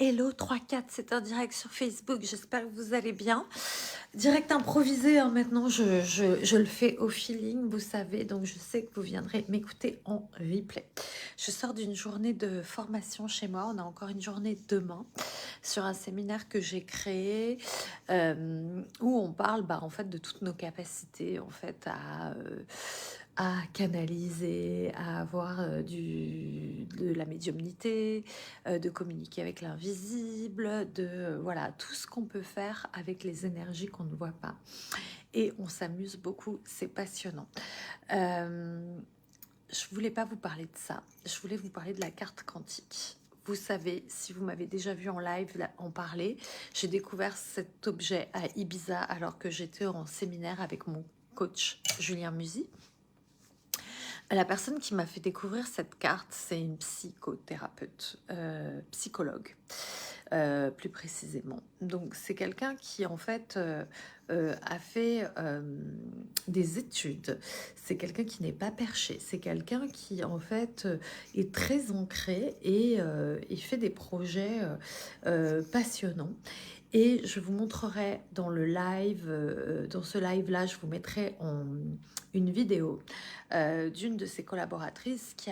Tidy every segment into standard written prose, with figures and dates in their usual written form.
Hello 3-4, c'est un direct sur Facebook, j'espère que vous allez bien. Direct improvisé, hein, maintenant je le fais au feeling, vous savez, donc je sais que vous viendrez m'écouter en replay. Je sors d'une journée de formation chez moi, on a encore une journée demain sur un séminaire que j'ai créé où on parle en fait de toutes nos capacités en fait à canaliser, à avoir de la médiumnité, de communiquer avec l'invisible, voilà, tout ce qu'on peut faire avec les énergies qu'on ne voit pas. Et on s'amuse beaucoup, c'est passionnant. Je voulais pas vous parler de ça, je voulais vous parler de la carte quantique. Vous savez, si vous m'avez déjà vu en live en parler, j'ai découvert cet objet à Ibiza alors que j'étais en séminaire avec mon coach Julien Musy. La personne qui m'a fait découvrir cette carte, c'est une psychothérapeute, psychologue, plus précisément. Donc c'est quelqu'un qui en fait a fait des études. C'est quelqu'un qui n'est pas perché. C'est quelqu'un qui en fait est très ancré et il fait des projets passionnants. Et je vous montrerai dans le live, dans ce live-là, je vous mettrai une vidéo d'une de ses collaboratrices qui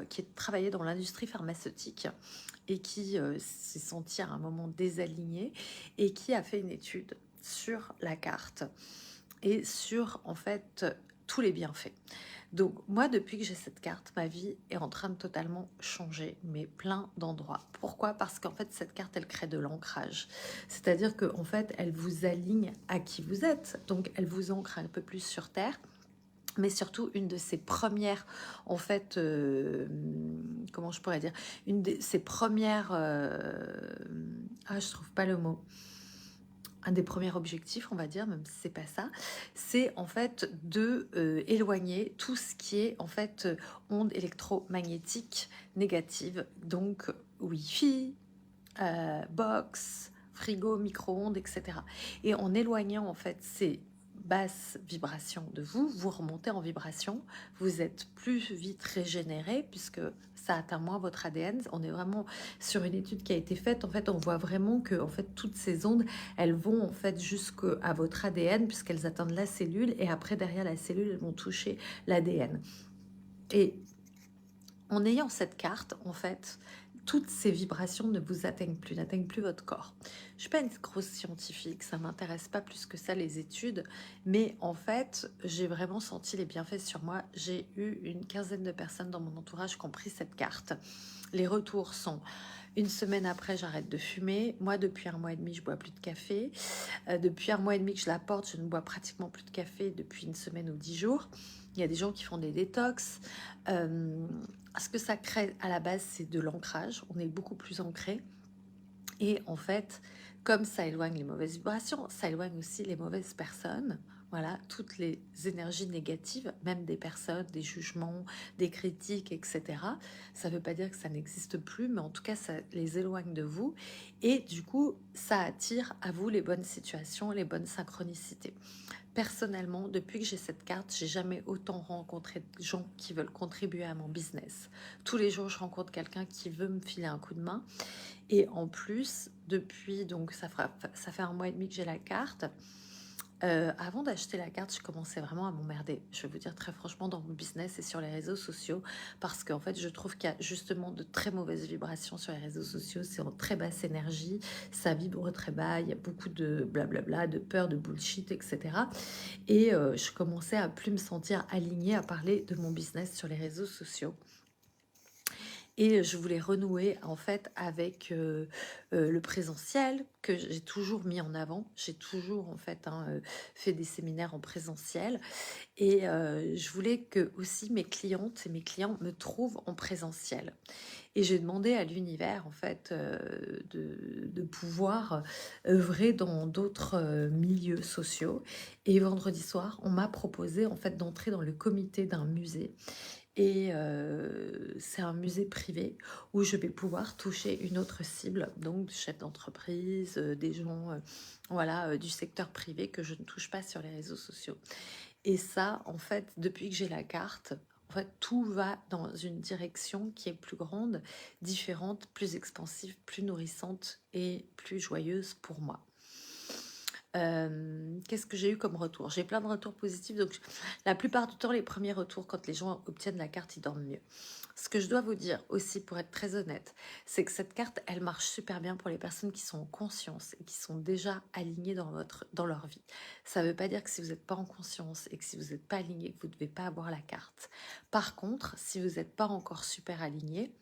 qui a travaillé dans l'industrie pharmaceutique et qui s'est sentie à un moment désalignée et qui a fait une étude sur la carte et sur en fait tous les bienfaits. Donc moi, depuis que j'ai cette carte, ma vie est en train de totalement changer, mais plein d'endroits. Pourquoi? Parce qu'en fait, cette carte, elle crée de l'ancrage. C'est-à-dire qu'en fait, elle vous aligne à qui vous êtes. Donc, elle vous ancre un peu plus sur Terre. Mais surtout, une de ses premières, en fait, comment je pourrais dire, une de ses premières, je trouve pas le mot, un des premiers objectifs, on va dire, même si c'est pas ça, c'est en fait de éloigner tout ce qui est en fait ondes électromagnétiques négatives, donc Wi-Fi, box, frigo, micro-ondes, etc. Et en éloignant en fait ces basses vibrations de vous, vous remontez en vibration, vous êtes plus vite régénéré puisque ça atteint moins votre ADN. On est vraiment sur une étude qui a été faite. En fait, on voit vraiment que en fait toutes ces ondes, elles vont en fait jusqu'à votre ADN puisqu'elles atteignent la cellule et après derrière la cellule, elles vont toucher l'ADN. Et en ayant cette carte, en fait, toutes ces vibrations ne vous atteignent plus, n'atteignent plus votre corps. Je suis pas une grosse scientifique, ça m'intéresse pas plus que ça les études, mais en fait, j'ai vraiment senti les bienfaits sur moi. J'ai eu une quinzaine de personnes dans mon entourage qui ont pris cette carte. Les retours sont: une semaine après, j'arrête de fumer. Moi, depuis un mois et demi, je bois plus de café. Depuis un mois et demi que je la porte, je ne bois pratiquement plus de café depuis une semaine ou 10 jours. Il y a des gens qui font des détox. Ce que ça crée à la base, c'est de l'ancrage. On est beaucoup plus ancré. Et en fait, comme ça éloigne les mauvaises vibrations, ça éloigne aussi les mauvaises personnes. Voilà, toutes les énergies négatives, même des personnes, des jugements, des critiques, etc. Ça ne veut pas dire que ça n'existe plus, mais en tout cas, ça les éloigne de vous. Et du coup, ça attire à vous les bonnes situations, les bonnes synchronicités. Personnellement, depuis que j'ai cette carte, j'ai jamais autant rencontré de gens qui veulent contribuer à mon business. Tous les jours, je rencontre quelqu'un qui veut me filer un coup de main. Et en plus, depuis, donc ça fait un mois et demi que j'ai la carte. Avant d'acheter la carte, je commençais vraiment à m'emmerder. Je vais vous dire très franchement, dans mon business et sur les réseaux sociaux, parce qu'en fait, je trouve qu'il y a justement de très mauvaises vibrations sur les réseaux sociaux. C'est en très basse énergie, ça vibre très bas, il y a beaucoup de blablabla, de peur, de bullshit, etc. Et je commençais à plus me sentir alignée à parler de mon business sur les réseaux sociaux. Et je voulais renouer en fait avec le présentiel que j'ai toujours mis en avant. J'ai toujours en fait fait des séminaires en présentiel. Et je voulais que aussi mes clientes et mes clients me trouvent en présentiel. Et j'ai demandé à l'univers en fait de pouvoir œuvrer dans d'autres milieux sociaux. Et vendredi soir, on m'a proposé en fait d'entrer dans le comité d'un musée. Et c'est un musée privé où je vais pouvoir toucher une autre cible, donc chefs d'entreprise, des gens voilà, du secteur privé que je ne touche pas sur les réseaux sociaux. Et ça, en fait, depuis que j'ai la carte, En fait, tout va dans une direction qui est plus grande, différente, plus expansive, plus nourrissante et plus joyeuse pour moi. Qu'est-ce que j'ai eu comme retour? J'ai plein de retours positifs, donc la plupart du temps, les premiers retours, quand les gens obtiennent la carte, ils dorment mieux. Ce que je dois vous dire aussi, pour être très honnête, c'est que cette carte, elle marche super bien pour les personnes qui sont en conscience et qui sont déjà alignées dans leur vie. Ça ne veut pas dire que si vous n'êtes pas en conscience et que si vous n'êtes pas aligné, que vous ne devez pas avoir la carte. Par contre, si vous n'êtes pas encore super aligné,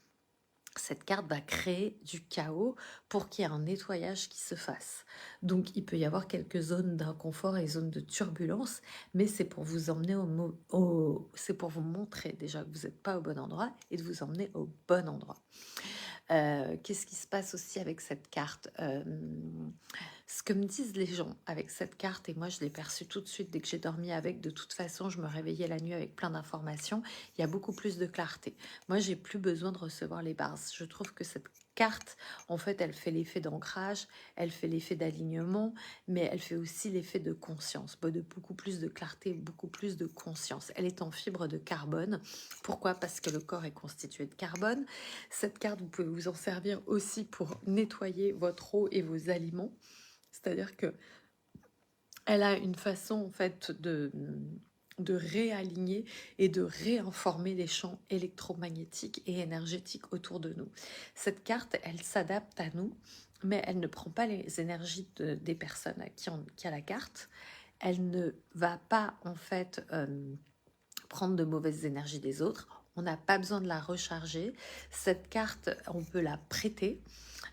cette carte va créer du chaos pour qu'il y ait un nettoyage qui se fasse. Donc, il peut y avoir quelques zones d'inconfort et zones de turbulence, mais c'est pour vous emmener c'est pour vous montrer déjà que vous n'êtes pas au bon endroit et de vous emmener au bon endroit. Qu'est-ce qui se passe aussi avec cette carte? Ce que me disent les gens avec cette carte, et moi je l'ai perçue tout de suite dès que j'ai dormi avec, de toute façon je me réveillais la nuit avec plein d'informations, il y a beaucoup plus de clarté. Moi j'ai plus besoin de recevoir les bars. Je trouve que cette carte, en fait, elle fait l'effet d'ancrage, elle fait l'effet d'alignement, mais elle fait aussi l'effet de conscience, de beaucoup plus de clarté, beaucoup plus de conscience. Elle est en fibre de carbone. Pourquoi? Parce que le corps est constitué de carbone. Cette carte, vous pouvez vous en servir aussi pour nettoyer votre eau et vos aliments. C'est-à-dire que elle a une façon en fait de réaligner et de réinformer les champs électromagnétiques et énergétiques autour de nous. Cette carte, elle s'adapte à nous, mais elle ne prend pas les énergies des personnes qui a la carte. Elle ne va pas en fait prendre de mauvaises énergies des autres. On n'a pas besoin de la recharger. Cette carte, on peut la prêter.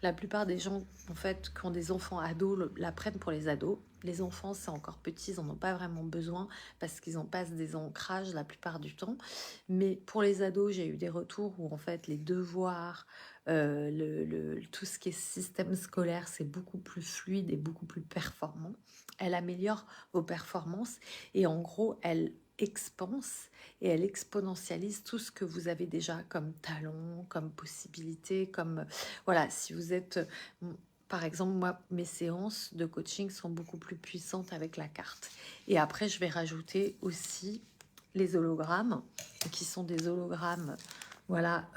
La plupart des gens, en fait, qui ont des enfants ados, la prennent pour les ados. Les enfants, c'est encore petit, ils n'en ont pas vraiment besoin parce qu'ils en passent des ancrages la plupart du temps. Mais pour les ados, j'ai eu des retours où, en fait, les devoirs, tout ce qui est système scolaire, c'est beaucoup plus fluide et beaucoup plus performant. Elle améliore vos performances et en gros, elle expanse et elle exponentialise tout ce que vous avez déjà comme talent, comme possibilité, comme voilà, si vous êtes par exemple, moi, mes séances de coaching sont beaucoup plus puissantes avec la carte. Et après, je vais rajouter aussi les hologrammes, qui sont des hologrammes, voilà,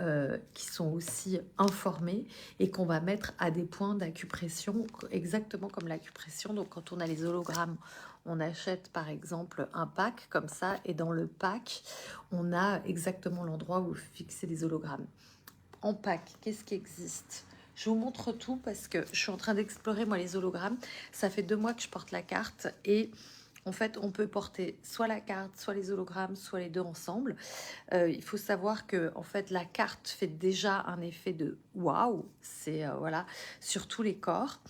qui sont aussi informés et qu'on va mettre à des points d'acupression, exactement comme l'acupression. Donc, quand on a les hologrammes, on achète par exemple un pack comme ça, et dans le pack, on a exactement l'endroit où fixer les hologrammes. En pack, qu'est-ce qui existe? Je vous montre tout parce que je suis en train d'explorer moi les hologrammes. Ça fait 2 mois que je porte la carte et en fait on peut porter soit la carte, soit les hologrammes, soit les deux ensemble. Il faut savoir que en fait la carte fait déjà un effet de waouh, c'est voilà, sur tous les corps.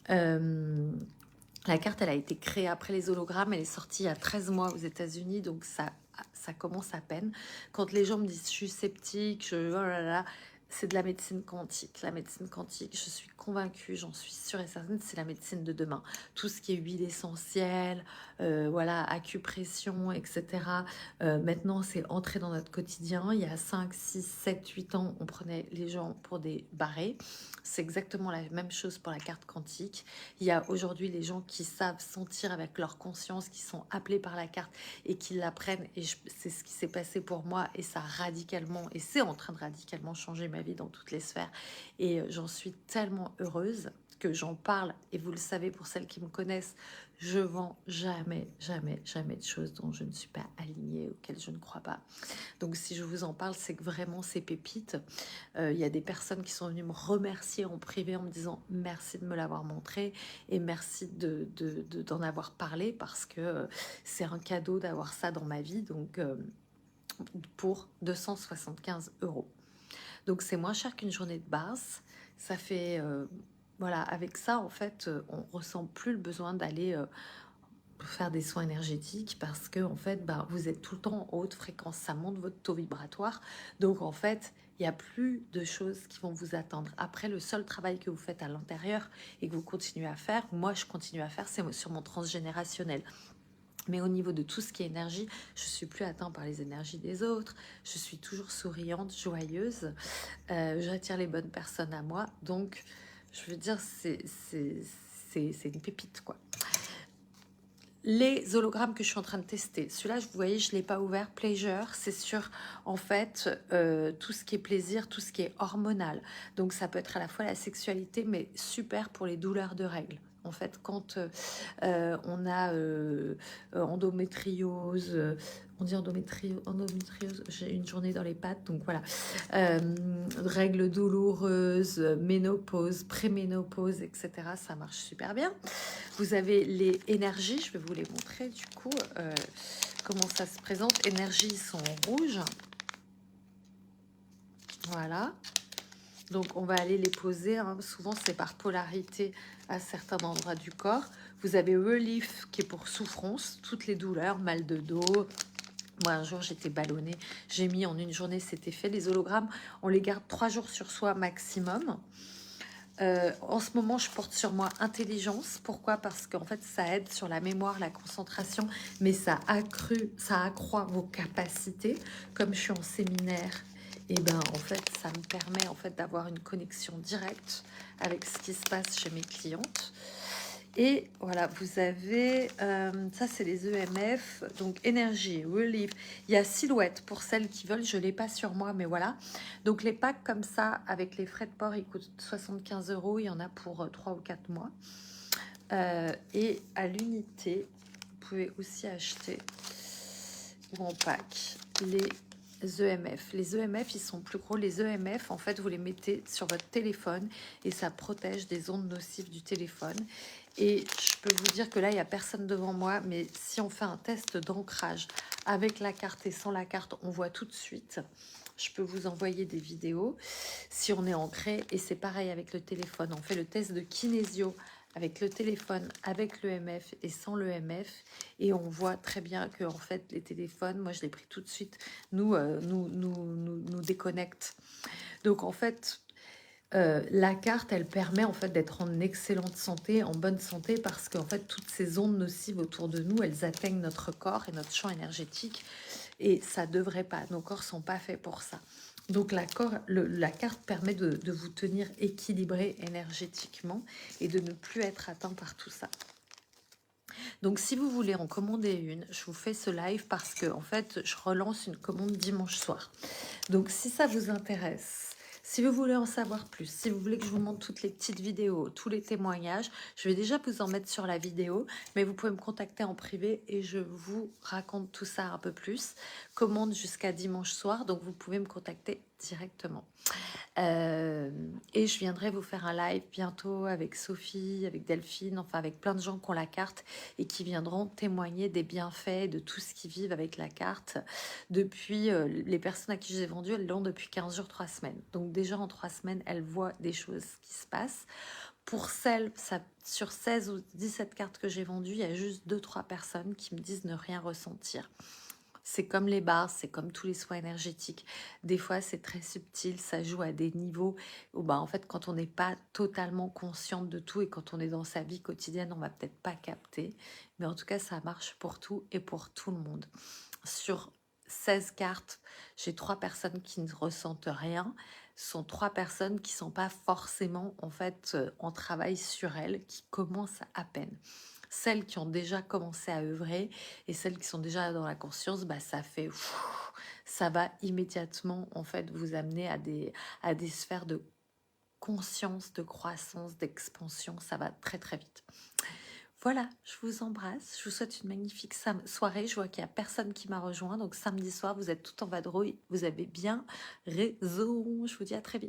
La carte, elle a été créée après les hologrammes. Elle est sortie il y a 13 mois aux États-Unis, donc ça commence à peine. Quand les gens me disent je suis sceptique, oh là là, c'est de la médecine quantique. La médecine quantique, je suis convaincue, j'en suis sûre et certaine, c'est la médecine de demain. Tout ce qui est huile essentielle, voilà, acupression, etc. Maintenant, c'est entré dans notre quotidien. Il y a 5, 6, 7, 8 ans, on prenait les gens pour des barrés. C'est exactement la même chose pour la carte quantique. Il y a aujourd'hui les gens qui savent sentir avec leur conscience, qui sont appelés par la carte et qui l'apprennent. Et c'est ce qui s'est passé pour moi et ça a radicalement, et c'est en train de radicalement changer ma vie dans toutes les sphères. Et j'en suis tellement heureuse que j'en parle. Et vous le savez, pour celles qui me connaissent, je vends jamais, jamais, jamais de choses dont je ne suis pas alignée, auxquelles je ne crois pas. Donc si je vous en parle, c'est que vraiment c'est pépite. Il y a des personnes qui sont venues me remercier en privé en me disant merci de me l'avoir montré et merci d'en avoir parlé parce que c'est un cadeau d'avoir ça dans ma vie. Donc pour 275 €. Donc c'est moins cher qu'une journée de base. Ça fait voilà, avec ça en fait, on ressent plus le besoin d'aller faire des soins énergétiques parce que en fait vous êtes tout le temps en haute fréquence, ça monte votre taux vibratoire, donc en fait il n'y a plus de choses qui vont vous attendre. Après, le seul travail que vous faites à l'intérieur et que vous continuez à faire, moi je continue à faire, c'est sur mon transgénérationnel. Mais au niveau de tout ce qui est énergie, je suis plus atteinte par les énergies des autres, je suis toujours souriante, joyeuse, j'attire les bonnes personnes à moi, donc je veux dire c'est une pépite quoi. les hologrammes que je suis en train de tester, celui-là, vous voyez, je ne l'ai pas ouvert. Pleasure, c'est sur, en fait, tout ce qui est plaisir, tout ce qui est hormonal. Donc, ça peut être à la fois la sexualité, mais super pour les douleurs de règles. En fait, quand on a endométriose, on dit endométriose, j'ai une journée dans les pattes, donc voilà. Règles douloureuses, ménopause, préménopause, etc. Ça marche super bien. Vous avez les énergies, je vais vous les montrer du coup, comment ça se présente. Énergies, ils sont en rouge. Voilà. Donc on va aller les poser, hein. Souvent c'est par polarité à certains endroits du corps. Vous avez Relief qui est pour souffrance, toutes les douleurs, mal de dos. Moi un jour j'étais ballonnée, j'ai mis en une journée, c'était fait. Les hologrammes, on les garde 3 jours sur soi maximum. En ce moment, je porte sur moi intelligence. Pourquoi? Parce qu'en fait, ça aide sur la mémoire, la concentration, mais ça accroît vos capacités. Comme je suis en séminaire, et ben en fait, ça me permet en fait d'avoir une connexion directe avec ce qui se passe chez mes clientes. Et voilà, vous avez, ça c'est les EMF, donc énergie, relief. Il y a silhouette pour celles qui veulent, je ne l'ai pas sur moi, mais voilà. Donc les packs comme ça, avec les frais de port, ils coûtent 75 €, il y en a pour 3 ou 4 mois. Et à l'unité, vous pouvez aussi acheter, ou en pack, les EMF. Les EMF, ils sont plus gros. Les EMF, en fait, vous les mettez sur votre téléphone et ça protège des ondes nocives du téléphone. Et je peux vous dire que là, il n'y a personne devant moi, mais si on fait un test d'ancrage avec la carte et sans la carte, on voit tout de suite. Je peux vous envoyer des vidéos si on est ancré. Et c'est pareil avec le téléphone. On fait le test de kinésio avec le téléphone, avec l'EMF et sans l'EMF. Et on voit très bien que en fait, les téléphones, moi je l'ai pris tout de suite, nous déconnectent. Donc en fait, la carte, elle permet en fait d'être en excellente santé, en bonne santé, parce qu'en fait, toutes ces ondes nocives autour de nous, elles atteignent notre corps et notre champ énergétique. Et ça devrait pas. Nos corps sont pas faits pour ça. Donc la carte permet de vous tenir équilibré énergétiquement et de ne plus être atteint par tout ça. Donc si vous voulez en commander une, je vous fais ce live parce que en fait, je relance une commande dimanche soir. Donc si ça vous intéresse, si vous voulez en savoir plus, si vous voulez que je vous montre toutes les petites vidéos, tous les témoignages, je vais déjà vous en mettre sur la vidéo, mais vous pouvez me contacter en privé et je vous raconte tout ça un peu plus. Commande jusqu'à dimanche soir, donc vous pouvez me contacter directement. Et je viendrai vous faire un live bientôt avec Sophie, avec Delphine, enfin avec plein de gens qui ont la carte et qui viendront témoigner des bienfaits, de tout ce qu'ils vivent avec la carte. Depuis, les personnes à qui j'ai vendu, elles l'ont depuis 15 jours, 3 semaines. Donc déjà en 3 semaines, elles voient des choses qui se passent. Pour celles, sur 16 ou 17 cartes que j'ai vendues, il y a juste 2-3 personnes qui me disent ne rien ressentir. C'est comme les barres, c'est comme tous les soins énergétiques. Des fois, c'est très subtil, ça joue à des niveaux où, en fait, quand on n'est pas totalement consciente de tout et quand on est dans sa vie quotidienne, on va peut-être pas capter. Mais en tout cas, ça marche pour tout et pour tout le monde. Sur 16 cartes, j'ai 3 personnes qui ne ressentent rien. Ce sont 3 personnes qui ne sont pas forcément, en fait, en travail sur elles, qui commencent à peine. Celles qui ont déjà commencé à œuvrer et celles qui sont déjà dans la conscience, ça fait... ça va immédiatement, en fait, vous amener à des sphères de conscience, de croissance, d'expansion. Ça va très, très vite. Voilà, je vous embrasse. Je vous souhaite une magnifique soirée. Je vois qu'il n'y a personne qui m'a rejoint. Donc, samedi soir, vous êtes tout en vadrouille. Vous avez bien raison. Je vous dis à très vite.